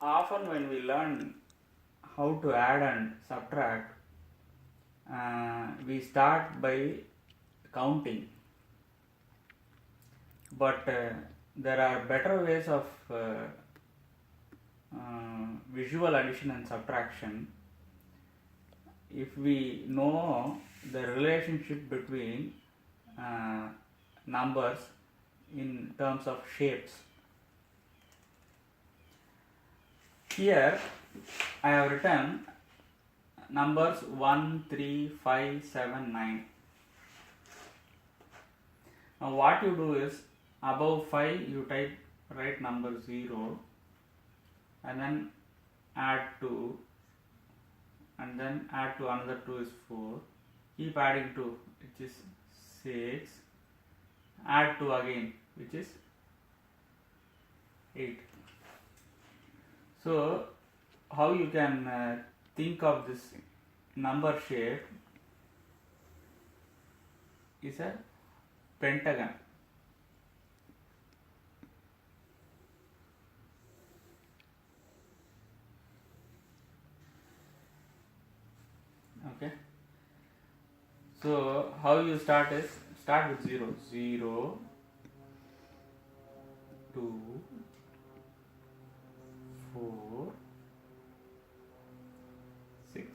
Often when we learn how to add and subtract, we start by counting, but there are better ways of visual addition and subtraction. If we know the relationship between numbers in terms of shapes. Here I have written numbers 1, 3, 5, 7, 9. Now what you do is, above 5 you write number 0 and then add 2 and then add to another 2 is 4. Keep adding 2, which is 6. Add 2 again, which is 8. So how you can think of this number shape is a pentagon. Okay. So how you start is, start with 0. 0, 2, 4, 6,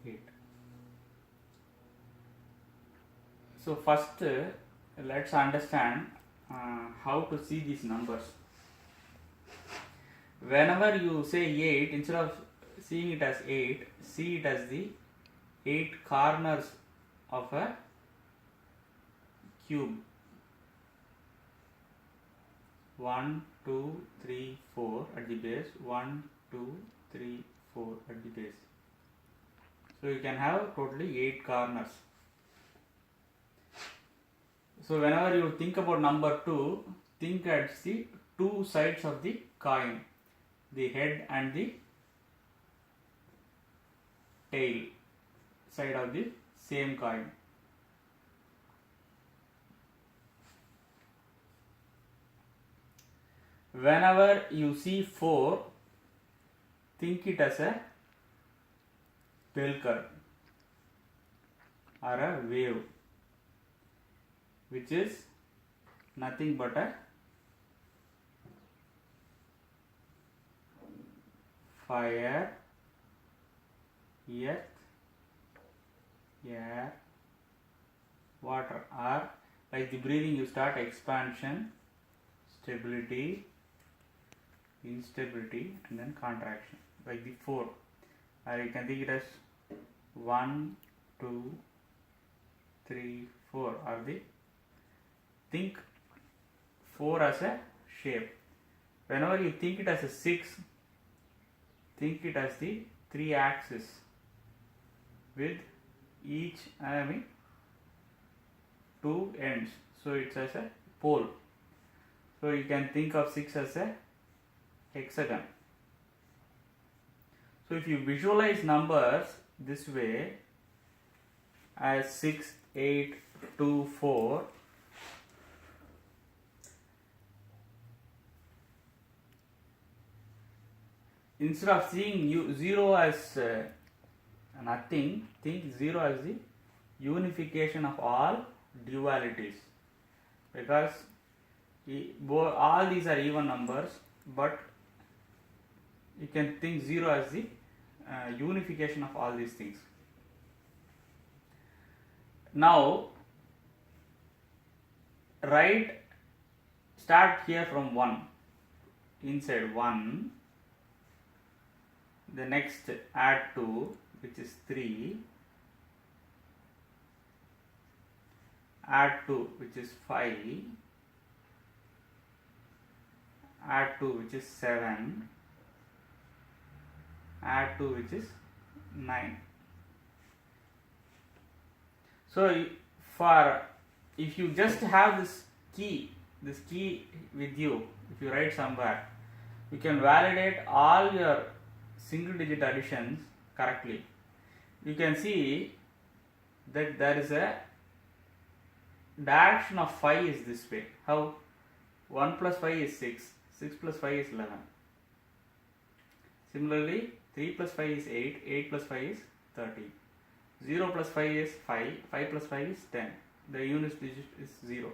8. So first let's understand how to see these numbers. Whenever you say 8, instead of seeing it as 8, see it as the 8 corners of a cube. 1, 2, 3, 4 at the base. 1, 2, 3, 4 at the base. So you can have totally 8 corners. So whenever you think about number 2, think at the two sides of the coin, the head and the tail side of the same coin. Whenever you see 4, think it as a bell curve or a wave, which is nothing but a fire, earth, air, water. Or like the breathing, you start expansion, stability, instability, and then contraction, like the 4. Or you can think it as 1, 2, 3, 4, or the think 4 as a shape. Whenever you think it as a 6, think it as the 3 axes with each 2 ends. So it's as a pole. So you can think of 6 as a hexagon. So if you visualize numbers this way as 6, 8, 2, 4, instead of seeing 0 as nothing, think 0 as the unification of all dualities, because all these are even numbers, but you can think 0 as the unification of all these things. Now start here from 1, inside 1, the next add 2, which is 3, add 2, which is 5, add 2, which is 7, add 2, which is 9. So if you just have this key with you, if you write somewhere, you can validate all your single digit additions correctly. You can see that there is a direction of 5 is this way. How? 1 plus 5 is 6. 6 plus 5 is 11. Similarly, 3 plus 5 is 8, 8 plus 5 is 30. 0 plus 5 is 5, 5 plus 5 is 10. The unit digit is 0.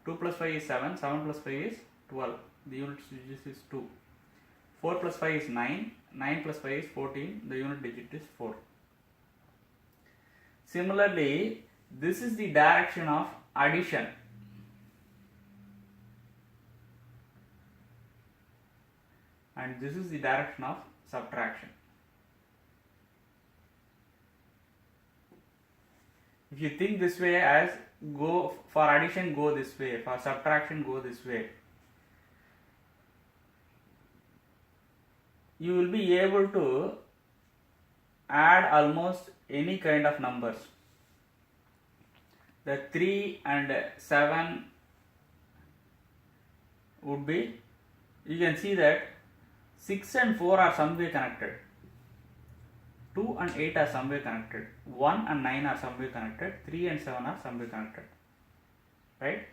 2 plus 5 is 7, 7 plus 5 is 12. The unit digit is 2. 4 plus 5 is 9, 9 plus 5 is 14. The unit digit is 4. Similarly, this is the direction of addition. And this is the direction of subtraction. If you think this way as go for addition, go this way, for subtraction, go this way, you will be able to add almost any kind of numbers. The 3 and 7 would be, you can see that 6 and 4 are some way connected. 2 and 8 are some way connected. 1 and 9 are some way connected. 3 and 7 are some way connected. Right?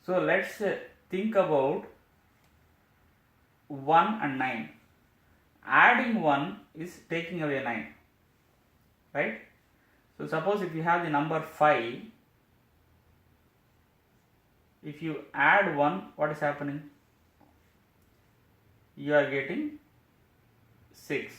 So let's think about 1 and 9. Adding 1 is taking away 9. Right? So suppose if you have the number 5, if you add 1, what is happening? You are getting 6.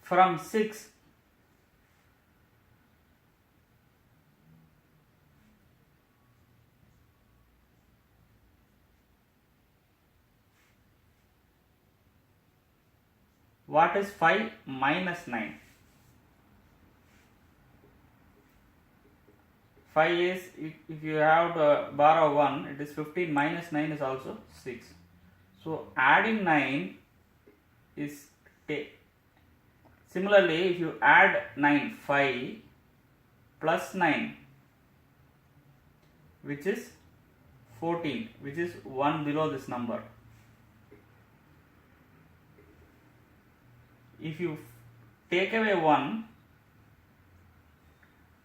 From 6, what is 5 minus 9? 5 is, if you have to borrow 1, it is 15 minus 9 is also 6. So adding 9 is similarly, if you add 9, 5 plus 9, which is 14, which is 1 below this number. If you take away 1,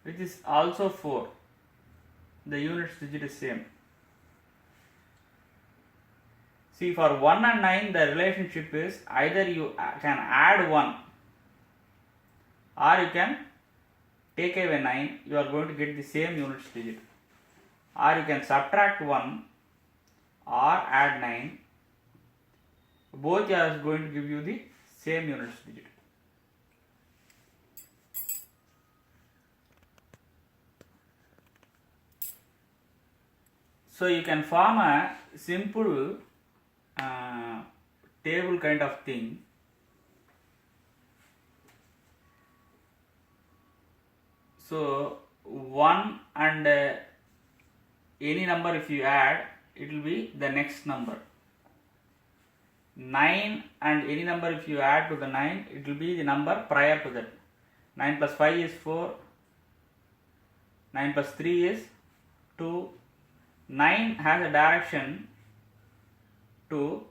which is also 4, the units digit is same. See, for 1 and 9, the relationship is either you can add 1 or you can take away 9, you are going to get the same units digit. Or you can subtract 1 or add 9, both are going to give you the same units digit. So you can form a simple table kind of thing. So 1 and any number if you add, it will be the next number. 9 and any number if you add to the 9, it will be the number prior to that. 9 plus 5 is 4, 9 plus 3 is 2. 9 has a direction to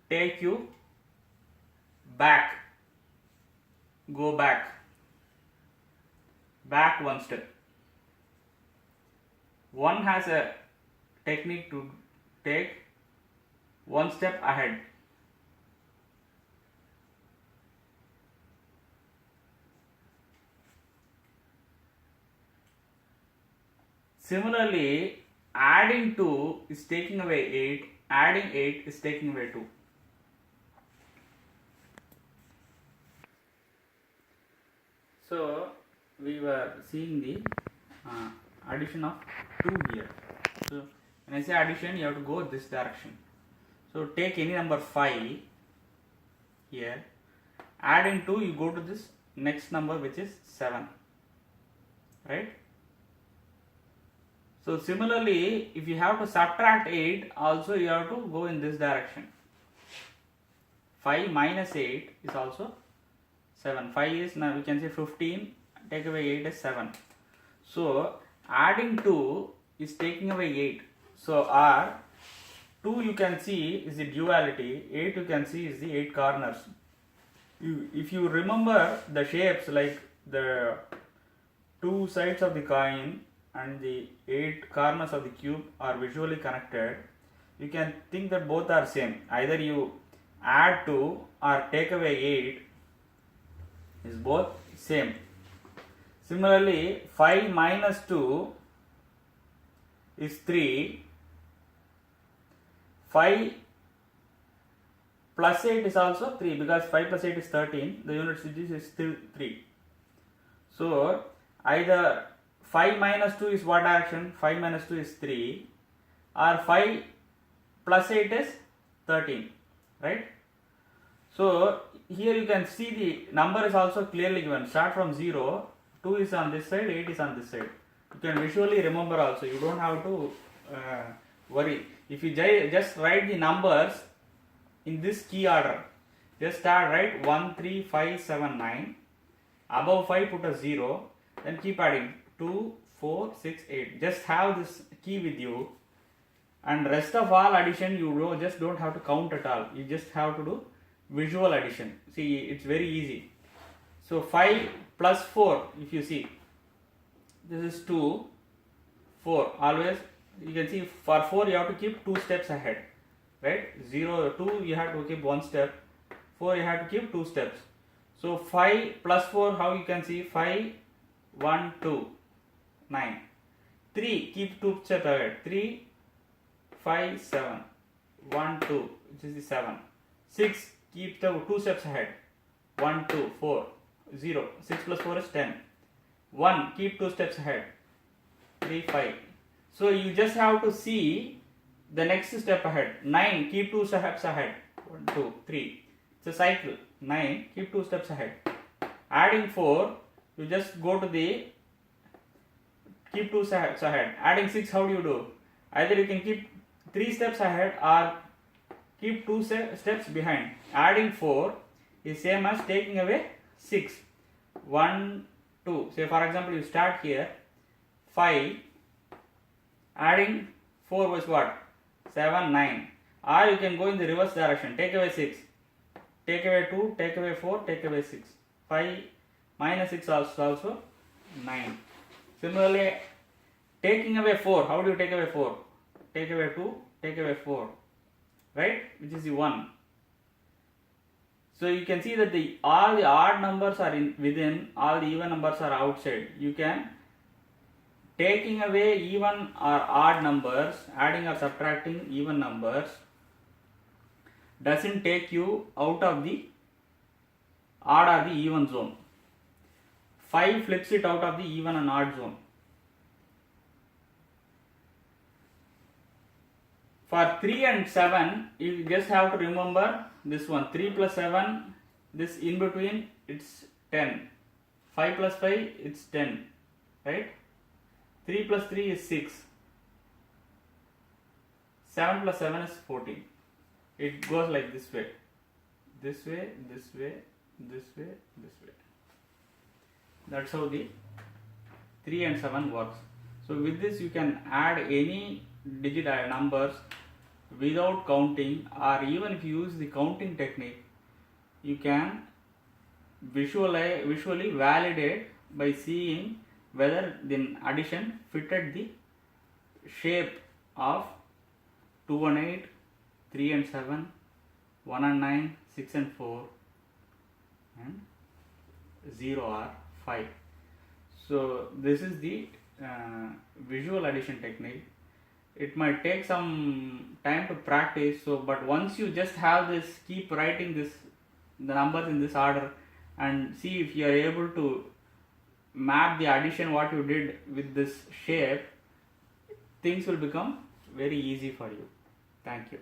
take you back, go back one step. 1 has a technique to take one step ahead. Similarly, adding 2 is taking away 8, adding 8 is taking away 2. So, we were seeing the addition of 2 here. So, when I say addition, you have to go this direction. So, take any number 5 here, adding 2, you go to this next number which is 7, right? So similarly, if you have to subtract 8, also you have to go in this direction. 5 minus 8 is also 7. 5 is, now we can say 15, take away 8 is 7. So adding 2 is taking away 8. So our 2 you can see is the duality, 8 you can see is the 8 corners. if you remember the shapes, like the two sides of the coin and the 8 corners of the cube are visually connected, you can think that both are same. Either you add 2 or take away 8 is both same. Similarly, 5 minus 2 is 3. 5 plus 8 is also 3, because 5 plus 8 is 13. The unit digit is still 3. So either 5 minus 2 is what direction? 5 minus 2 is 3, or 5 plus 8 is 13, right? So here you can see the number is also clearly given. Start from 0, 2 is on this side, 8 is on this side. You can visually remember also. You don't have to worry. If you just write the numbers in this key order, just start, write 1, 3, 5, 7, 9. Above 5 put a 0, then keep adding 2, 4, 6, 8. Just have this key with you, and rest of all addition you just don't have to count at all. You just have to do visual addition. See, it's very easy. So 5 plus 4, if you see, this is 2, 4. Always you can see for 4 you have to keep 2 steps ahead, right? 0, 2 you have to keep 1 step, 4 you have to keep 2 steps. So 5 plus 4, how you can see? 5, 1, 2, 9. 3, keep 2 steps ahead. 3, 5, 7. 1, 2, which is the 7. 6, keep the 2 steps ahead. 1, 2, 4, 0. 6 plus 4 is 10. 1, keep 2 steps ahead. 3, 5. So you just have to see the next step ahead. 9, keep 2 steps ahead. 1, 2, 3. It's a cycle. 9, keep 2 steps ahead. Adding 4, you just go to the keep 2 steps ahead. Adding 6, how do you do? Either you can keep 3 steps ahead or keep 2 steps behind. Adding 4 is same as taking away 6. 1, 2. Say for example you start here 5. Adding 4 was what? 7, 9. Or you can go in the reverse direction. Take away 6. Take away 2, take away 4, take away 6. 5 minus 6 also 9. Similarly, taking away 4, how do you take away 4? Take away 2, take away 4, right? Which is the 1. So you can see that all the odd numbers are within, all the even numbers are outside. You can, taking away even or odd numbers, adding or subtracting even numbers, doesn't take you out of the odd or the even zone. 5 flips it out of the even and odd zone. For 3 and 7, you just have to remember this one. 3 plus 7, this in between, it's 10. 5 plus 5, it's 10, right? 3 plus 3 is 6. 7 plus 7 is 14. It goes like this way, this way, this way, this way, this way. That's how the 3 and 7 works. So with this you can add any digit numbers without counting, or even if you use the counting technique, you can visually validate by seeing whether the addition fitted the shape of 2 and 8, 3 and 7, 1 and 9, 6 and 4, and 0 or 5. So this is the visual addition technique. It might take some time to practice, so but once you just have this, keep writing the numbers in this order and see if you are able to map the addition what you did with this shape, things will become very easy for you. Thank you.